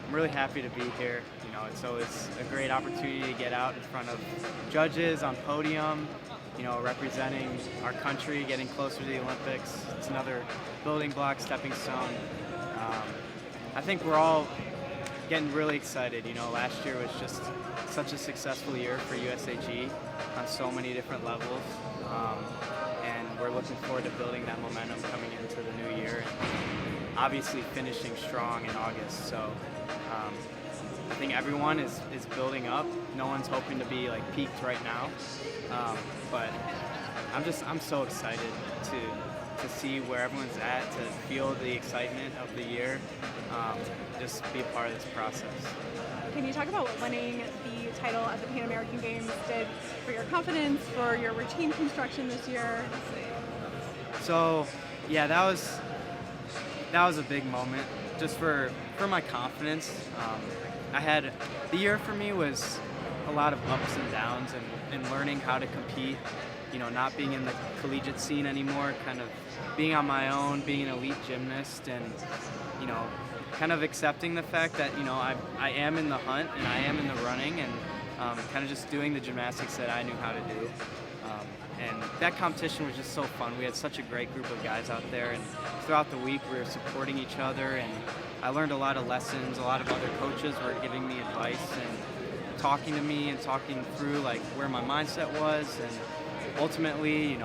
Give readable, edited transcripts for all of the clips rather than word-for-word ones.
I'm really happy to be here. It's always a great opportunity to get out in front of judges on Podium, representing our country, getting closer to the Olympics. It's another building block, stepping stone. I think we're all getting really excited. Last year was just such a successful year for USAG on so many different levels. And we're looking forward to building that momentum coming into the new year and obviously finishing strong in August. So I think everyone is building up. No one's hoping to be like peaked right now. But I'm so excited to see where everyone's at, to feel the excitement of the year, just be a part of this process. Can you talk about what winning the title at the Pan American Games did for your confidence, for your routine construction this year? So, yeah, that was a big moment just for my confidence. The year for me was a lot of ups and downs and learning how to compete, not being in the collegiate scene anymore, kind of being on my own, being an elite gymnast, and, kind of accepting the fact that, I am in the hunt and I am in the running, and kind of just doing the gymnastics that I knew how to do. And that competition was just so fun. We had such a great group of guys out there, and throughout the week we were supporting each other, and I learned a lot of lessons. A lot of other coaches were giving me advice and talking to me and talking through like where my mindset was, and ultimately,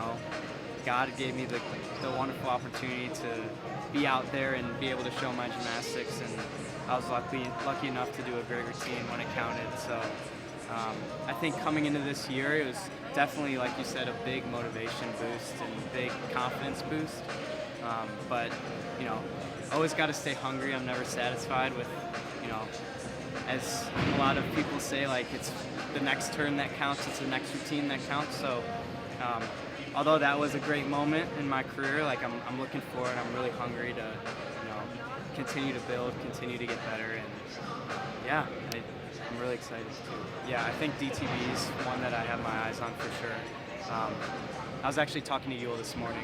God gave me the wonderful opportunity to be out there and be able to show my gymnastics, and I was lucky enough to do a great routine when it counted. So I think coming into this year, it was definitely, like you said, a big motivation boost and a big confidence boost. But always got to stay hungry. I'm never satisfied with, as a lot of people say, like it's the next turn that counts, it's the next routine that counts. So although that was a great moment in my career, like I'm looking forward. I'm really hungry to, continue to build, continue to get better, and I'm really excited too. Yeah, I think DTV is one that I have my eyes on for sure. I was actually talking to Yule this morning.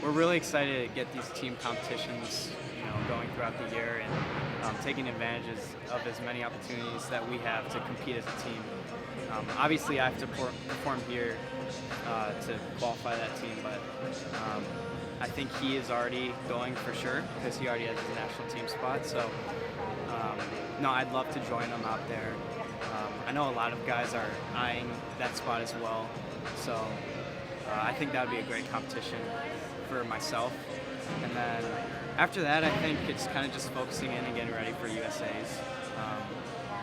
We're really excited to get these team competitions, going throughout the year, and taking advantages of as many opportunities that we have to compete as a team. Obviously, I have to perform here to qualify that team, but I think he is already going for sure because he already has his national team spot. So, no, I'd love to join him out there. I know a lot of guys are eyeing that spot as well, so I think that would be a great competition for myself. And then after that, I think it's kind of just focusing in and getting ready for USA's.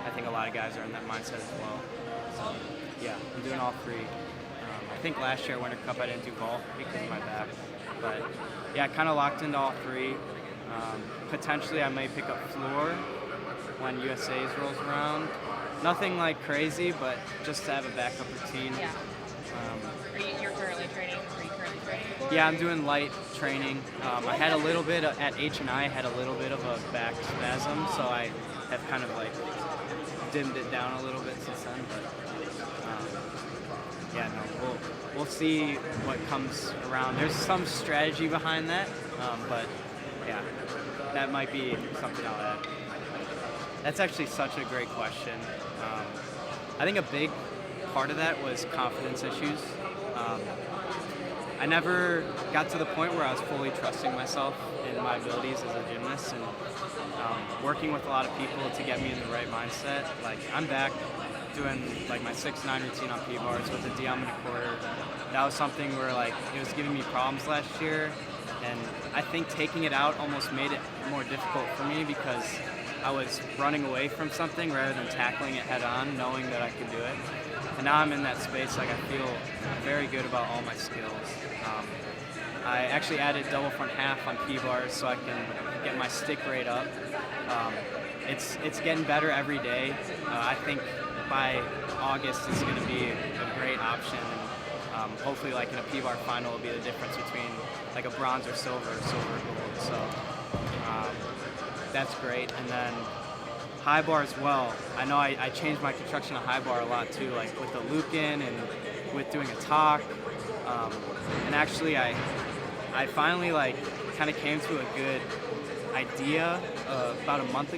I think a lot of guys are in that mindset as well. So, yeah, I'm doing all three. I think last year, Winter Cup, I didn't do vault because of my back. But, yeah, kind of locked into all three. Potentially, I may pick up floor when USA's rolls around. Nothing like crazy, but just to have a backup routine. Yeah. You're currently training? Are you currently training? Yeah, I'm doing light training. I had a little bit at H&I, had a little bit of a back spasm, so I have kind of like dimmed it down a little bit since then. But yeah, no, we'll see what comes around. There's some strategy behind that, but yeah, that might be something I'll add. That's actually such a great question. I think a big part of that was confidence issues. I never got to the point where I was fully trusting myself and my abilities as a gymnast, and working with a lot of people to get me in the right mindset. Like, I'm back doing like my 6-9 routine on P-bars with a Diem and a quarter. That was something where like it was giving me problems last year, and I think taking it out almost made it more difficult for me because I was running away from something rather than tackling it head on, knowing that I could do it. And now I'm in that space, like I feel very good about all my skills. I actually added double front half on P-bars so I can get my stick rate up. It's getting better every day. I think by August it's going to be a great option. And, hopefully, like in a P-bar final, will be the difference between like a bronze or silver or gold. So that's great. And then high bar as well. I know I changed my construction of high bar a lot too, like with the Lucan and with doing a talk. And actually, I finally like kind of came to a good idea about a month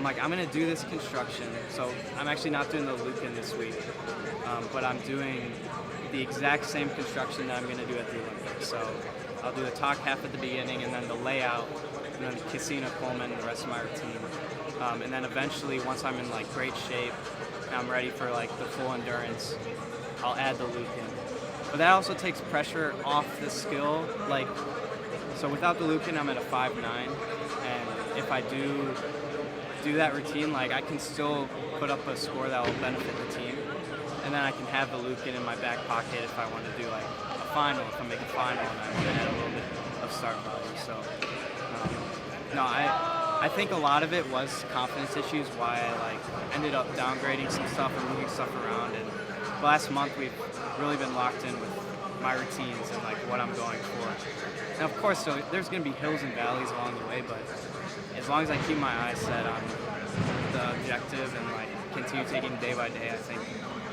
I'm like, I'm gonna do this construction. So I'm actually not doing the loop-in this week, but I'm doing the exact same construction that I'm gonna do at the Olympics. So I'll do the talk half at the beginning, and then the layout, and then the Cassina, Coleman, the rest of my routine. And then eventually, once I'm in like great shape, and I'm ready for like the full endurance, I'll add the loop-in. But that also takes pressure off the skill. Like, so without the loop-in, I'm at a 5.9, and if I do that routine, like I can still put up a score that will benefit the team, and then I can have the loop-in in my back pocket if I want to do like a final, if I make a final, and I want to add a little bit of start value. So, no, I think a lot of it was confidence issues, why I like ended up downgrading some stuff or moving stuff around. And the last month we've really been locked in with my routines and like what I'm going for. And of course, so there's going to be hills and valleys along the way, but as long as I keep my eyes set on the objective and like continue taking day by day, I think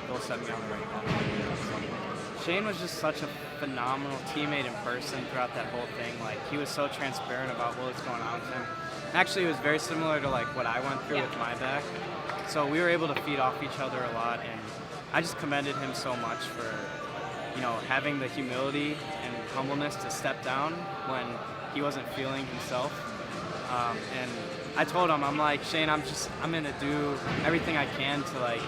it'll set me on the right path. Shane was just such a phenomenal teammate in person throughout that whole thing. Like, he was so transparent about what was going on with him. Actually, it was very similar to like what I went through with my back. So we were able to feed off each other a lot, and I just commended him so much for, you know, having the humility and humbleness to step down when he wasn't feeling himself. And I told him, I'm like, Shane, I'm gonna do everything I can to like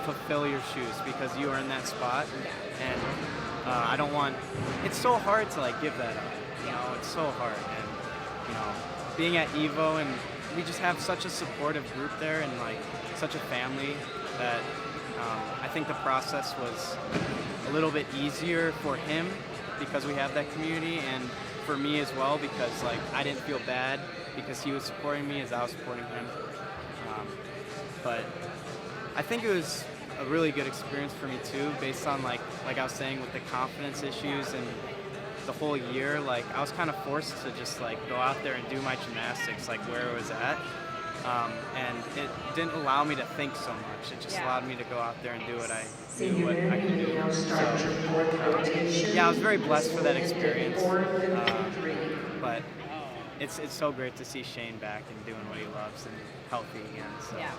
fulfill your shoes because you are in that spot, and I don't want. It's so hard to like give that up. You know, it's so hard, and you know, being at Evo, and we just have such a supportive group there, and like such a family that I think the process was a little bit easier for him because we have that community, and for me as well because like I didn't feel bad because he was supporting me as I was supporting him. But I think it was a really good experience for me too, based on like I was saying with the confidence issues and the whole year. Like I was kind of forced to just like go out there and do my gymnastics like where it was at. And it didn't allow me to think so much. It just allowed me to go out there and do what I knew what I could do. So, yeah, I was very blessed for that experience. But it's so great to see Shane back and doing what he loves and healthy again. So. Yeah.